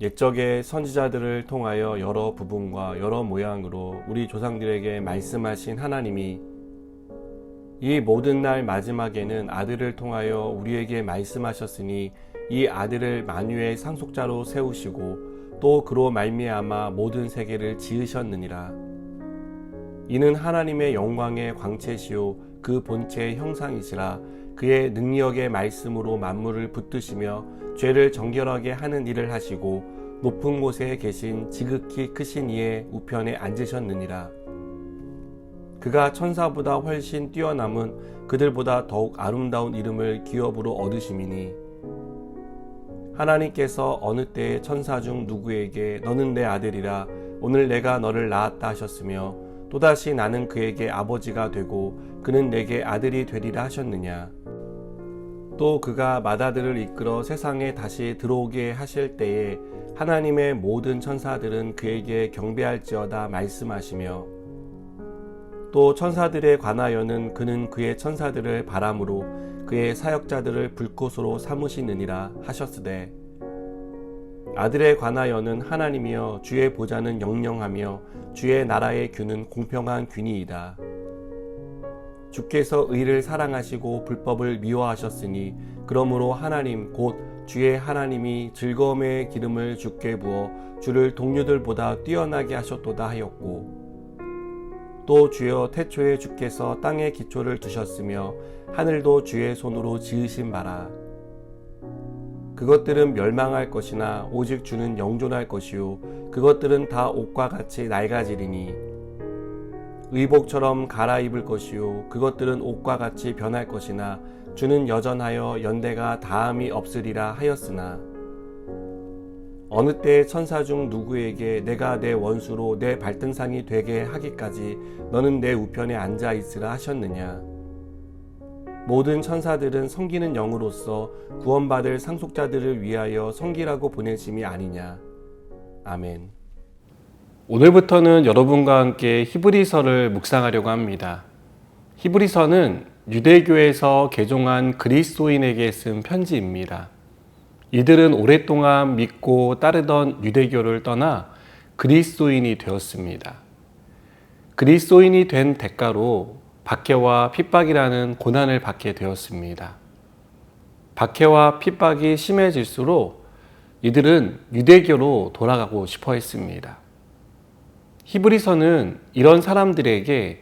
옛적의 선지자들을 통하여 여러 부분과 여러 모양으로 우리 조상들에게 말씀하신 하나님이 이 모든 날 마지막에는 아들을 통하여 우리에게 말씀하셨으니 이 아들을 만유의 상속자로 세우시고 또 그로 말미암아 모든 세계를 지으셨느니라. 이는 하나님의 영광의 광채시요 그 본체의 형상이시라. 그의 능력의 말씀으로 만물을 붙드시며 죄를 정결하게 하는 일을 하시고 높은 곳에 계신 지극히 크신 이의 우편에 앉으셨느니라. 그가 천사보다 훨씬 뛰어남은 그들보다 더욱 아름다운 이름을 기업으로 얻으심이니 하나님께서 어느 때에 천사 중 누구에게 너는 내 아들이라 오늘 내가 너를 낳았다 하셨으며 또다시 나는 그에게 아버지가 되고 그는 내게 아들이 되리라 하셨느냐. 또 그가 맏아들을 이끌어 세상에 다시 들어오게 하실 때에 하나님의 모든 천사들은 그에게 경배할지어다 말씀하시며 또 천사들에 관하여는 그는 그의 천사들을 바람으로 그의 사역자들을 불꽃으로 삼으시느니라 하셨으되 아들에 관하여는 하나님이여 주의 보좌는 영영하며 주의 나라의 균은 공평한 균이이다. 주께서 의를 사랑하시고 불법을 미워하셨으니 그러므로 하나님 곧 주의 하나님이 즐거움의 기름을 주께 부어 주를 동료들보다 뛰어나게 하셨도다 하였고 또 주여 태초에 주께서 땅의 기초를 두셨으며 하늘도 주의 손으로 지으신 바라. 그것들은 멸망할 것이나 오직 주는 영존할 것이요 그것들은 다 옷과 같이 낡아지리니 의복처럼 갈아입을 것이요 그것들은 옷과 같이 변할 것이나 주는 여전하여 연대가 다함이 없으리라 하였으나 어느 때 천사 중 누구에게 내가 내 원수로 내 발등상이 되게 하기까지 너는 내 우편에 앉아 있으라 하셨느냐. 모든 천사들은 섬기는 영으로서 구원받을 상속자들을 위하여 섬기라고 보내심이 아니냐. 아멘. 오늘부터는 여러분과 함께 히브리서를 묵상하려고 합니다. 히브리서는 유대교에서 개종한 그리스도인에게 쓴 편지입니다. 이들은 오랫동안 믿고 따르던 유대교를 떠나 그리스도인이 되었습니다. 그리스도인이 된 대가로 박해와 핍박이라는 고난을 받게 되었습니다. 박해와 핍박이 심해질수록 이들은 유대교로 돌아가고 싶어 했습니다. 히브리서는 이런 사람들에게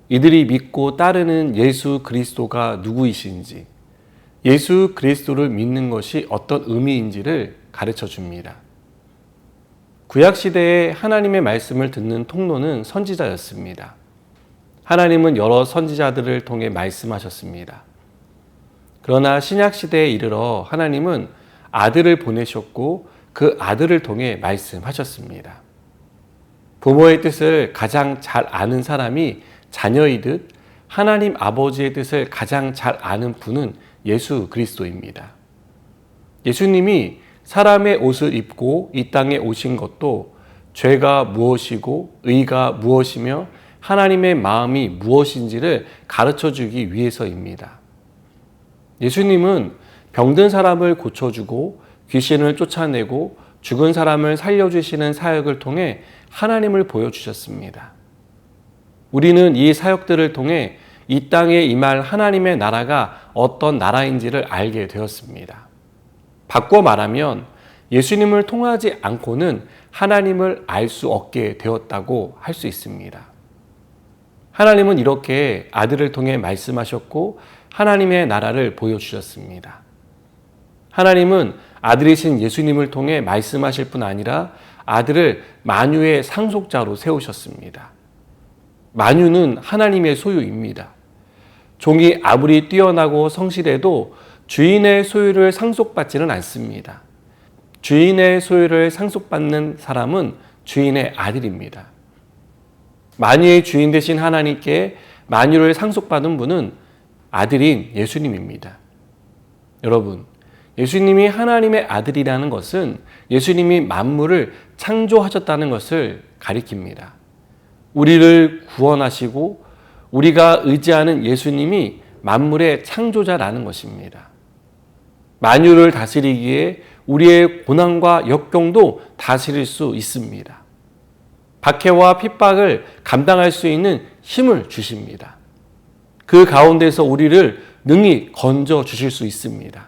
이들이 믿고 따르는 예수 그리스도가 누구이신지, 예수 그리스도를 믿는 것이 어떤 의미인지를 가르쳐 줍니다. 구약시대에 하나님의 말씀을 듣는 통로는 선지자였습니다. 하나님은 여러 선지자들을 통해 말씀하셨습니다. 그러나 신약시대에 이르러 하나님은 아들을 보내셨고 그 아들을 통해 말씀하셨습니다. 부모의 뜻을 가장 잘 아는 사람이 자녀이듯 하나님 아버지의 뜻을 가장 잘 아는 분은 예수 그리스도입니다. 예수님이 사람의 옷을 입고 이 땅에 오신 것도 죄가 무엇이고 의가 무엇이며 하나님의 마음이 무엇인지를 가르쳐 주기 위해서입니다. 예수님은 병든 사람을 고쳐주고 귀신을 쫓아내고 죽은 사람을 살려주시는 사역을 통해 하나님을 보여주셨습니다. 우리는 이 사역들을 통해 이 땅에 임할 하나님의 나라가 어떤 나라인지를 알게 되었습니다. 바꿔 말하면 예수님을 통하지 않고는 하나님을 알 수 없게 되었다고 할 수 있습니다. 하나님은 이렇게 아들을 통해 말씀하셨고 하나님의 나라를 보여주셨습니다. 하나님은 아들이신 예수님을 통해 말씀하실 뿐 아니라 아들을 만유의 상속자로 세우셨습니다. 만유는 하나님의 소유입니다. 종이 아무리 뛰어나고 성실해도 주인의 소유를 상속받지는 않습니다. 주인의 소유를 상속받는 사람은 주인의 아들입니다. 만유의 주인 되신 하나님께 만유를 상속받은 분은 아들인 예수님입니다. 여러분, 예수님이 하나님의 아들이라는 것은 예수님이 만물을 창조하셨다는 것을 가리킵니다. 우리를 구원하시고 우리가 의지하는 예수님이 만물의 창조자라는 것입니다. 만유를 다스리기에 우리의 고난과 역경도 다스릴 수 있습니다. 박해와 핍박을 감당할 수 있는 힘을 주십니다. 그 가운데서 우리를 능히 건져 주실 수 있습니다.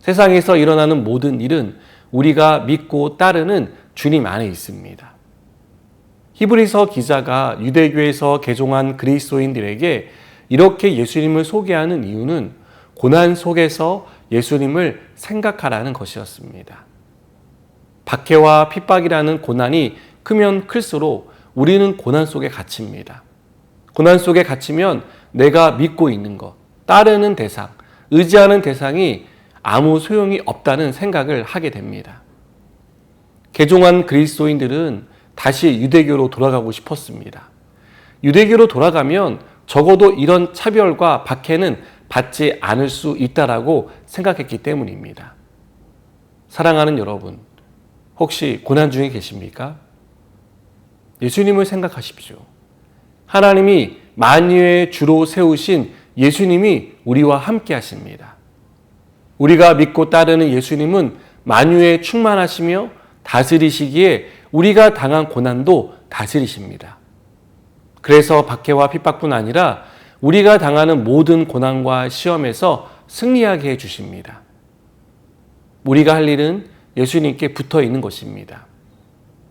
세상에서 일어나는 모든 일은 우리가 믿고 따르는 주님 안에 있습니다. 히브리서 기자가 유대교에서 개종한 그리스도인들에게 이렇게 예수님을 소개하는 이유는 고난 속에서 예수님을 생각하라는 것이었습니다. 박해와 핍박이라는 고난이 크면 클수록 우리는 고난 속에 갇힙니다. 고난 속에 갇히면 내가 믿고 있는 것, 따르는 대상, 의지하는 대상이 아무 소용이 없다는 생각을 하게 됩니다. 개종한 그리스도인들은 다시 유대교로 돌아가고 싶었습니다. 유대교로 돌아가면 적어도 이런 차별과 박해는 받지 않을 수 있다라고 생각했기 때문입니다. 사랑하는 여러분, 혹시 고난 중에 계십니까? 예수님을 생각하십시오. 하나님이 만유의 주로 세우신 예수님이 우리와 함께 하십니다. 우리가 믿고 따르는 예수님은 만유에 충만하시며 다스리시기에 우리가 당한 고난도 다스리십니다. 그래서 박해와 핍박뿐 아니라 우리가 당하는 모든 고난과 시험에서 승리하게 해주십니다. 우리가 할 일은 예수님께 붙어 있는 것입니다.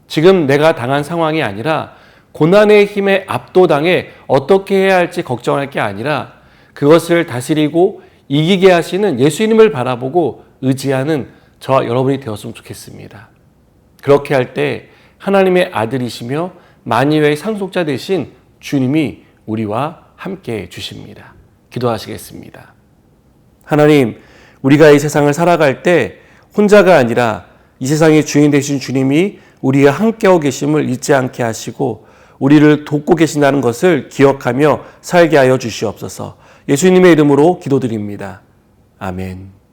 지금 내가 당한 상황이 아니라 고난의 힘에 압도당해 어떻게 해야 할지 걱정할 게 아니라 그것을 다스리고 이기게 하시는 예수님을 바라보고 의지하는 저와 여러분이 되었으면 좋겠습니다. 그렇게 할 때 하나님의 아들이시며 만유의 상속자 되신 주님이 우리와 함께 해 주십니다. 기도하시겠습니다. 하나님, 우리가 이 세상을 살아갈 때 혼자가 아니라 이 세상의 주인 되신 주님이 우리와 함께하고 계심을 잊지 않게 하시고 우리를 돕고 계신다는 것을 기억하며 살게 하여 주시옵소서. 예수님의 이름으로 기도드립니다. 아멘.